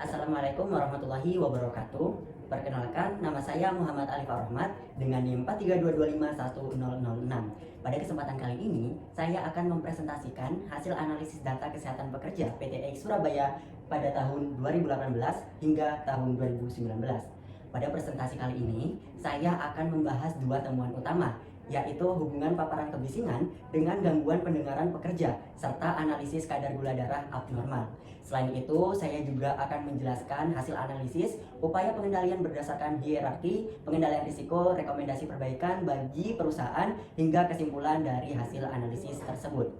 Assalamualaikum warahmatullahi wabarakatuh. Perkenalkan, nama saya Muhammad Alif Rahmat dengan NIM 432510006. Pada kesempatan kali ini, saya akan mempresentasikan hasil analisis data kesehatan pekerja PT X Surabaya pada tahun 2018 hingga tahun 2019. Pada presentasi kali ini, saya akan membahas dua temuan utama, yaitu hubungan paparan kebisingan dengan gangguan pendengaran pekerja, serta analisis kadar gula darah abnormal. Selain itu, saya juga akan menjelaskan hasil analisis, upaya pengendalian berdasarkan hierarki, pengendalian risiko, rekomendasi perbaikan bagi perusahaan, hingga kesimpulan dari hasil analisis tersebut.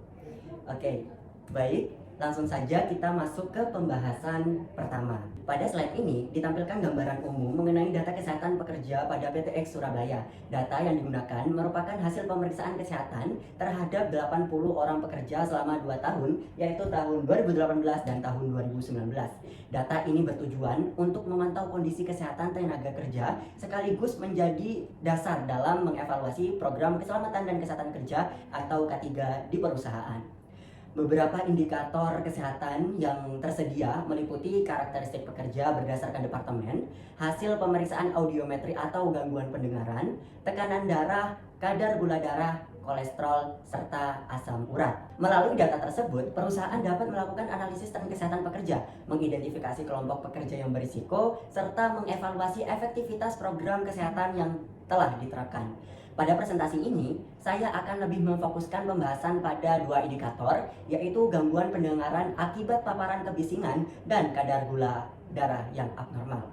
Oke, baik. Langsung saja kita masuk ke pembahasan pertama. Pada slide ini ditampilkan gambaran umum mengenai data kesehatan pekerja pada PT X Surabaya. Data yang digunakan merupakan hasil pemeriksaan kesehatan terhadap 80 orang pekerja selama 2 tahun, yaitu tahun 2018 dan tahun 2019. Data ini bertujuan untuk memantau kondisi kesehatan tenaga kerja sekaligus menjadi dasar dalam mengevaluasi program keselamatan dan kesehatan kerja atau K3 di perusahaan. Beberapa indikator kesehatan yang tersedia meliputi karakteristik pekerja berdasarkan departemen, hasil pemeriksaan audiometri atau gangguan pendengaran, tekanan darah, kadar gula darah, kolesterol, serta asam urat. Melalui data tersebut, perusahaan dapat melakukan analisis tren kesehatan pekerja, mengidentifikasi kelompok pekerja yang berisiko, serta mengevaluasi efektivitas program kesehatan yang telah diterapkan. Pada presentasi ini, saya akan lebih memfokuskan pembahasan pada dua indikator, yaitu gangguan pendengaran akibat paparan kebisingan dan kadar gula darah yang abnormal.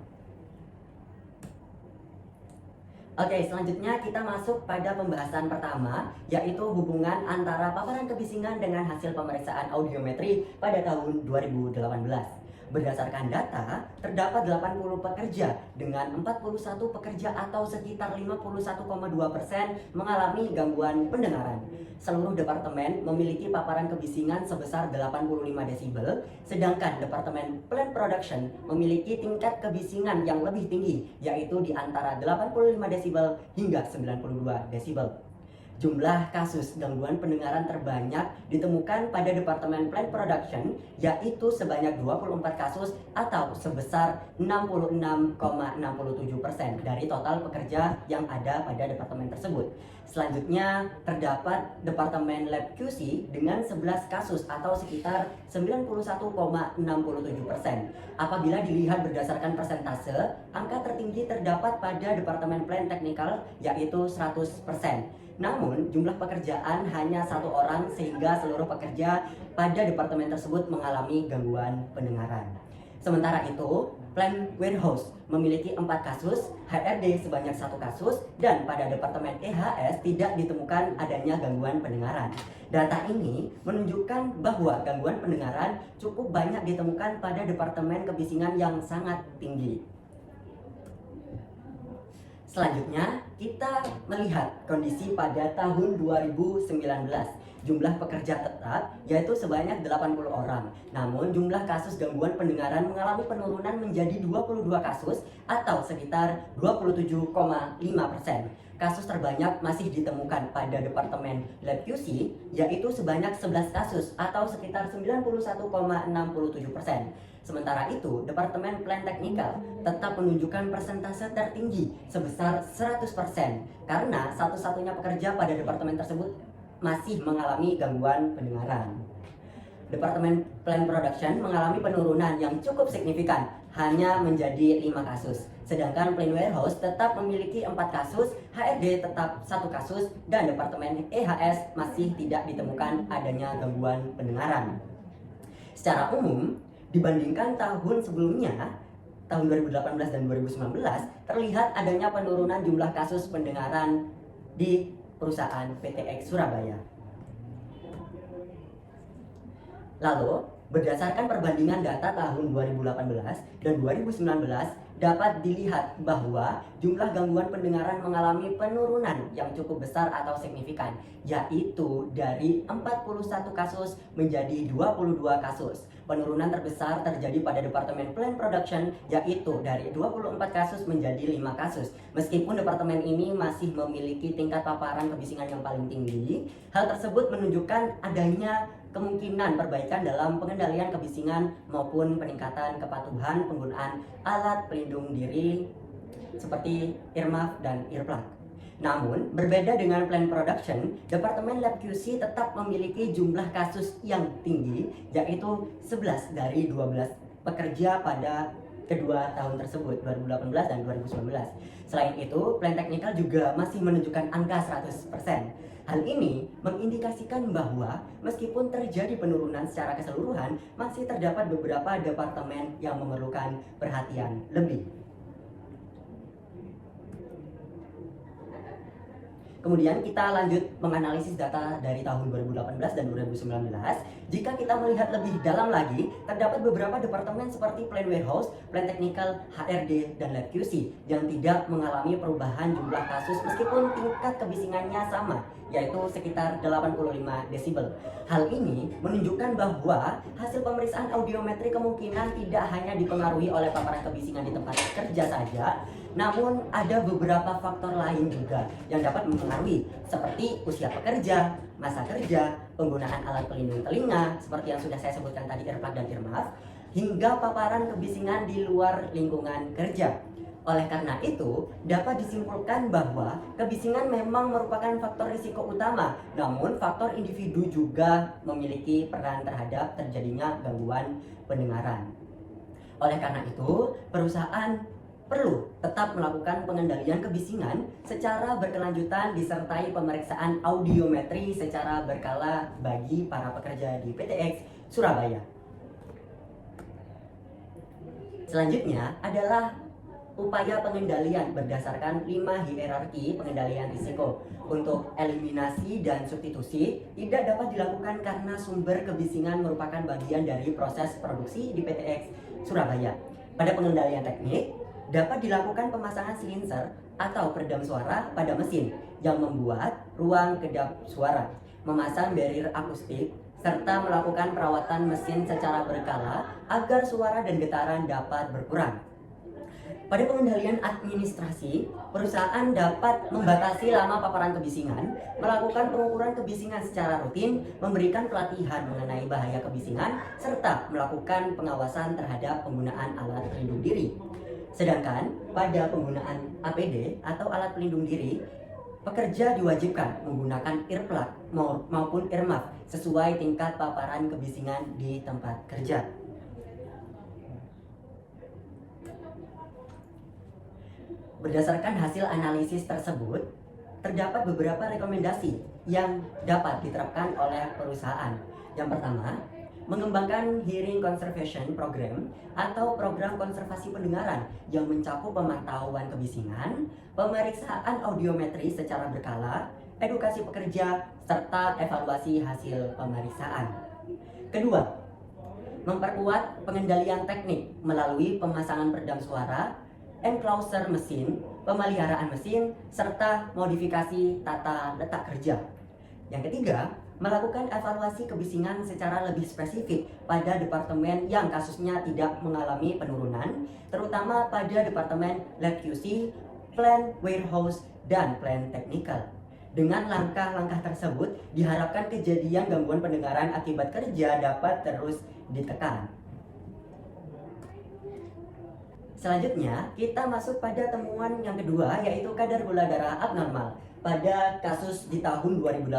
Oke, selanjutnya kita masuk pada pembahasan pertama, yaitu hubungan antara paparan kebisingan dengan hasil pemeriksaan audiometri pada tahun 2018. Berdasarkan data, terdapat 80 pekerja dengan 41 pekerja atau sekitar 51,2% mengalami gangguan pendengaran. Seluruh departemen memiliki paparan kebisingan sebesar 85 desibel, sedangkan departemen plant production memiliki tingkat kebisingan yang lebih tinggi, yaitu di antara 85 desibel hingga 92 desibel. Jumlah kasus gangguan pendengaran terbanyak ditemukan pada Departemen Plant Production, yaitu sebanyak 24 kasus atau sebesar 66,67% dari total pekerja yang ada pada departemen tersebut. Selanjutnya terdapat Departemen Lab QC dengan 11 kasus atau sekitar 91,67%. Apabila dilihat berdasarkan persentase, angka tertinggi terdapat pada Departemen Plant Technical, yaitu 100%. Namun, jumlah pekerjaan hanya 1 orang sehingga seluruh pekerja pada departemen tersebut mengalami gangguan pendengaran. Sementara itu, Plant Warehouse memiliki 4 kasus, HRD sebanyak 1 kasus, dan pada departemen EHS tidak ditemukan adanya gangguan pendengaran. Data ini menunjukkan bahwa gangguan pendengaran cukup banyak ditemukan pada departemen kebisingan yang sangat tinggi. Selanjutnya, kita melihat kondisi pada tahun 2019. Jumlah pekerja tetap yaitu sebanyak 80 orang. Namun, jumlah kasus gangguan pendengaran mengalami penurunan menjadi 22 kasus atau sekitar 27,5%. Kasus terbanyak masih ditemukan pada Departemen Lab QC, yaitu sebanyak 11 kasus atau sekitar 91,67%. Sementara itu, Departemen Plant Technical tetap menunjukkan persentase tertinggi sebesar 100% karena satu-satunya pekerja pada departemen tersebut masih mengalami gangguan pendengaran. Departemen Plant Production mengalami penurunan yang cukup signifikan, hanya menjadi 5 kasus. Sedangkan Plant Warehouse tetap memiliki 4 kasus, HRD tetap 1 kasus, dan Departemen EHS masih tidak ditemukan adanya gangguan pendengaran. Secara umum, dibandingkan tahun sebelumnya, tahun 2018 dan 2019, terlihat adanya penurunan jumlah kasus pendengaran di perusahaan PT X Surabaya. Lalu, berdasarkan perbandingan data tahun 2018 dan 2019, dapat dilihat bahwa jumlah gangguan pendengaran mengalami penurunan yang cukup besar atau signifikan, yaitu dari 41 kasus menjadi 22 kasus. Penurunan terbesar terjadi pada Departemen Plant Production, yaitu dari 24 kasus menjadi 5 kasus. Meskipun departemen ini masih memiliki tingkat paparan kebisingan yang paling tinggi, hal tersebut menunjukkan adanya kemungkinan perbaikan dalam pengendalian kebisingan maupun peningkatan kepatuhan penggunaan alat pelindung diri seperti earmuff dan earplug. Namun, berbeda dengan plan production, Departemen Lab QC tetap memiliki jumlah kasus yang tinggi, yaitu 11 dari 12 pekerja pada kedua tahun tersebut, 2018 dan 2019. Selain itu, plan technical juga masih menunjukkan angka 100%. Hal ini mengindikasikan bahwa meskipun terjadi penurunan secara keseluruhan, masih terdapat beberapa departemen yang memerlukan perhatian lebih. Kemudian kita lanjut menganalisis data dari tahun 2018 dan 2019. Jika kita melihat lebih dalam lagi, terdapat beberapa departemen seperti Plan Warehouse, Plan Technical, HRD, dan Lab QC yang tidak mengalami perubahan jumlah kasus meskipun tingkat kebisingannya sama, yaitu sekitar 85 desibel. Hal ini menunjukkan bahwa hasil pemeriksaan audiometri kemungkinan tidak hanya dipengaruhi oleh paparan kebisingan di tempat kerja saja, namun ada beberapa faktor lain juga yang dapat mempengaruhi, seperti usia pekerja, masa kerja, penggunaan alat pelindung telinga seperti yang sudah saya sebutkan tadi, earplug dan earmuff, hingga paparan kebisingan di luar lingkungan kerja. Oleh karena itu, dapat disimpulkan bahwa kebisingan memang merupakan faktor risiko utama, namun faktor individu juga memiliki peran terhadap terjadinya gangguan pendengaran. Oleh karena itu, perusahaan perlu tetap melakukan pengendalian kebisingan secara berkelanjutan disertai pemeriksaan audiometri secara berkala bagi para pekerja di PTX Surabaya. Selanjutnya adalah upaya pengendalian berdasarkan 5 hierarki pengendalian risiko. Untuk eliminasi dan substitusi tidak dapat dilakukan karena sumber kebisingan merupakan bagian dari proses produksi di PTX Surabaya. Pada pengendalian teknik, dapat dilakukan pemasangan silencer atau peredam suara pada mesin yang membuat ruang kedap suara, memasang barrier akustik, serta melakukan perawatan mesin secara berkala agar suara dan getaran dapat berkurang. Pada pengendalian administrasi, perusahaan dapat membatasi lama paparan kebisingan, melakukan pengukuran kebisingan secara rutin, memberikan pelatihan mengenai bahaya kebisingan, serta melakukan pengawasan terhadap penggunaan alat pelindung diri. Sedangkan pada penggunaan APD atau alat pelindung diri, pekerja diwajibkan menggunakan earplug maupun earmuff sesuai tingkat paparan kebisingan di tempat kerja. Berdasarkan hasil analisis tersebut, terdapat beberapa rekomendasi yang dapat diterapkan oleh perusahaan. Yang pertama, mengembangkan hearing conservation program atau program konservasi pendengaran yang mencakup pemantauan kebisingan, pemeriksaan audiometri secara berkala, edukasi pekerja, serta evaluasi hasil pemeriksaan. Kedua, memperkuat pengendalian teknik melalui pemasangan peredam suara, enclosure mesin, pemeliharaan mesin, serta modifikasi tata letak kerja. Yang ketiga, melakukan evaluasi kebisingan secara lebih spesifik pada departemen yang kasusnya tidak mengalami penurunan, terutama pada departemen Lab QC, Plan Warehouse, dan Plan Technical. Dengan langkah-langkah tersebut, diharapkan kejadian gangguan pendengaran akibat kerja dapat terus ditekan. Selanjutnya, kita masuk pada temuan yang kedua, yaitu kadar gula darah abnormal. Pada kasus di tahun 2018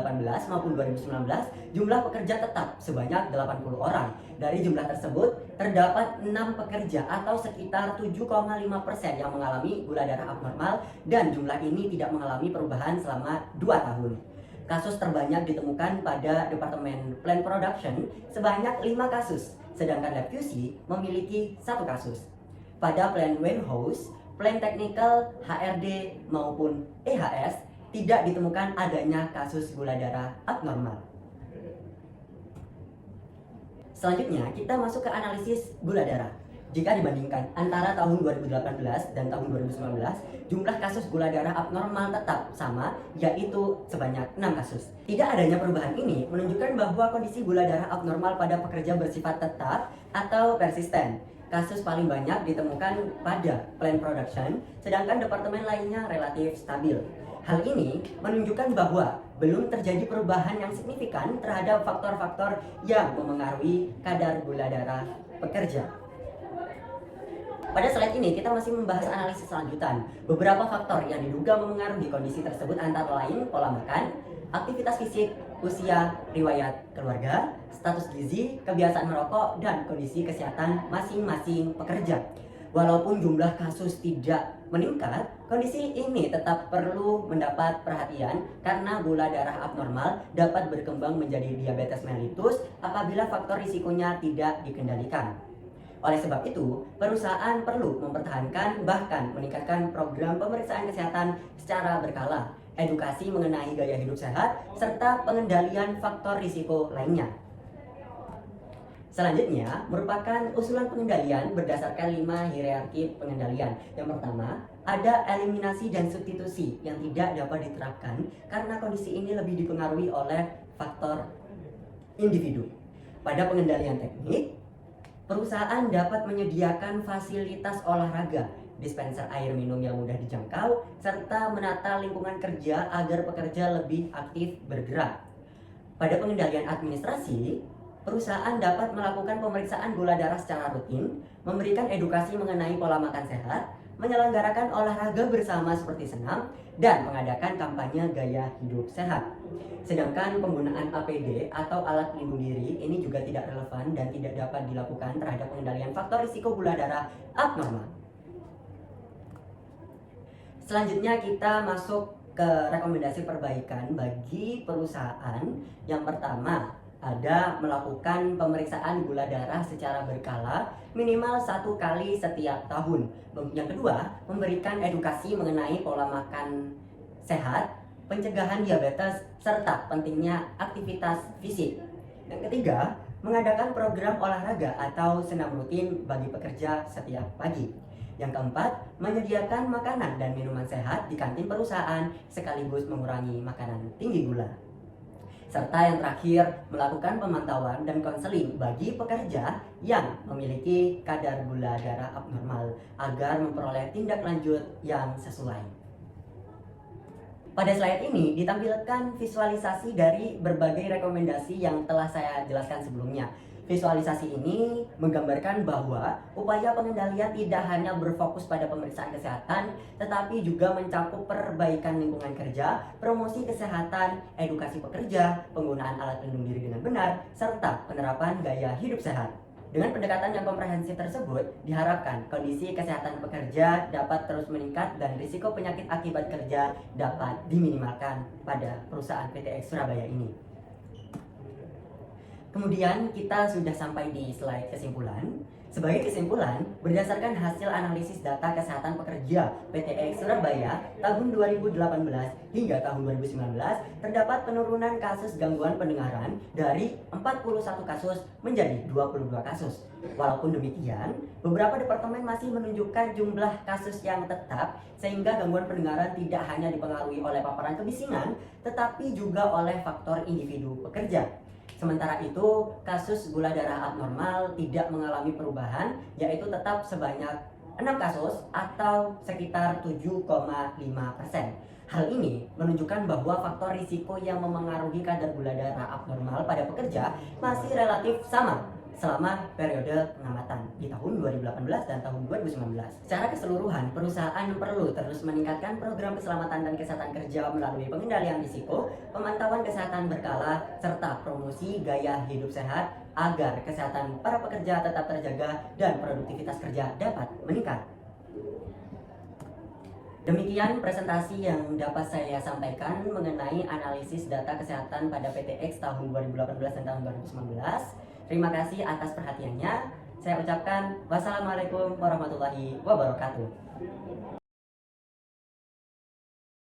maupun 2019, jumlah pekerja tetap sebanyak 80 orang. Dari jumlah tersebut, terdapat 6 pekerja atau sekitar 7,5% yang mengalami gula darah abnormal, dan jumlah ini tidak mengalami perubahan selama 2 tahun. Kasus terbanyak ditemukan pada Departemen Plan Production sebanyak 5 kasus, sedangkan Lab QC memiliki 1 kasus. Pada Plan Warehouse, Plan Technical, HRD, maupun EHS tidak ditemukan adanya kasus gula darah abnormal. Selanjutnya, kita masuk ke analisis gula darah. Jika dibandingkan antara tahun 2018 dan tahun 2019, jumlah kasus gula darah abnormal tetap sama, yaitu sebanyak 6 kasus. Tidak adanya perubahan ini menunjukkan bahwa kondisi gula darah abnormal pada pekerja bersifat tetap atau persisten. Kasus paling banyak ditemukan pada Plan Production, sedangkan departemen lainnya relatif stabil. Hal ini menunjukkan bahwa belum terjadi perubahan yang signifikan terhadap faktor-faktor yang memengaruhi kadar gula darah pekerja. Pada slide ini kita masih membahas analisis lanjutan. Beberapa faktor yang diduga memengaruhi kondisi tersebut antara lain pola makan, aktivitas fisik, usia, riwayat keluarga, status gizi, kebiasaan merokok, dan kondisi kesehatan masing-masing pekerja. Walaupun jumlah kasus tidak meningkat, kondisi ini tetap perlu mendapat perhatian karena gula darah abnormal dapat berkembang menjadi diabetes mellitus apabila faktor risikonya tidak dikendalikan. Oleh sebab itu, perusahaan perlu mempertahankan bahkan meningkatkan program pemeriksaan kesehatan secara berkala, edukasi mengenai gaya hidup sehat, serta pengendalian faktor risiko lainnya. Selanjutnya, merupakan usulan pengendalian berdasarkan 5 hierarki pengendalian. Yang pertama, ada eliminasi dan substitusi yang tidak dapat diterapkan karena kondisi ini lebih dipengaruhi oleh faktor individu. Pada pengendalian teknik, perusahaan dapat menyediakan fasilitas olahraga, dispenser air minum yang mudah dijangkau, serta menata lingkungan kerja agar pekerja lebih aktif bergerak. Pada pengendalian administrasi, perusahaan dapat melakukan pemeriksaan gula darah secara rutin, memberikan edukasi mengenai pola makan sehat, menyelenggarakan olahraga bersama seperti senam, dan mengadakan kampanye gaya hidup sehat. Sedangkan penggunaan APD atau alat pelindung diri ini juga tidak relevan dan tidak dapat dilakukan terhadap pengendalian faktor risiko gula darah abnormal. Selanjutnya kita masuk ke rekomendasi perbaikan bagi perusahaan. Yang pertama, ada melakukan pemeriksaan gula darah secara berkala minimal 1 kali setiap tahun. Yang kedua, memberikan edukasi mengenai pola makan sehat, pencegahan diabetes, serta pentingnya aktivitas fisik. Yang ketiga, mengadakan program olahraga atau senam rutin bagi pekerja setiap pagi. Yang keempat, menyediakan makanan dan minuman sehat di kantin perusahaan sekaligus mengurangi makanan tinggi gula. Serta yang terakhir, melakukan pemantauan dan konseling bagi pekerja yang memiliki kadar gula darah abnormal agar memperoleh tindak lanjut yang sesuai. Pada slide ini ditampilkan visualisasi dari berbagai rekomendasi yang telah saya jelaskan sebelumnya. Visualisasi ini menggambarkan bahwa upaya pengendalian tidak hanya berfokus pada pemeriksaan kesehatan, tetapi juga mencakup perbaikan lingkungan kerja, promosi kesehatan, edukasi pekerja, penggunaan alat pelindung diri dengan benar, serta penerapan gaya hidup sehat. Dengan pendekatan yang komprehensif tersebut, diharapkan kondisi kesehatan pekerja dapat terus meningkat dan risiko penyakit akibat kerja dapat diminimalkan pada perusahaan PTX Surabaya ini. Kemudian kita sudah sampai di slide kesimpulan. Sebagai kesimpulan, berdasarkan hasil analisis data kesehatan pekerja PTX Surabaya tahun 2018 hingga tahun 2019, terdapat penurunan kasus gangguan pendengaran dari 41 kasus menjadi 22 kasus. Walaupun demikian, beberapa departemen masih menunjukkan jumlah kasus yang tetap, sehingga gangguan pendengaran tidak hanya dipengaruhi oleh paparan kebisingan, tetapi juga oleh faktor individu pekerja. Sementara itu, kasus gula darah abnormal tidak mengalami perubahan, yaitu tetap sebanyak 6 kasus atau sekitar 7,5%. Hal ini menunjukkan bahwa faktor risiko yang memengaruhi kadar gula darah abnormal pada pekerja masih relatif sama selama periode pengamatan di tahun 2018 dan tahun 2019. Secara keseluruhan, perusahaan perlu terus meningkatkan program keselamatan dan kesehatan kerja melalui pengendalian risiko, pemantauan kesehatan berkala, serta promosi gaya hidup sehat agar kesehatan para pekerja tetap terjaga dan produktivitas kerja dapat meningkat. Demikian presentasi yang dapat saya sampaikan mengenai analisis data kesehatan pada PTX tahun 2018 dan tahun 2019. Terima kasih atas perhatiannya. Saya ucapkan wassalamualaikum warahmatullahi wabarakatuh.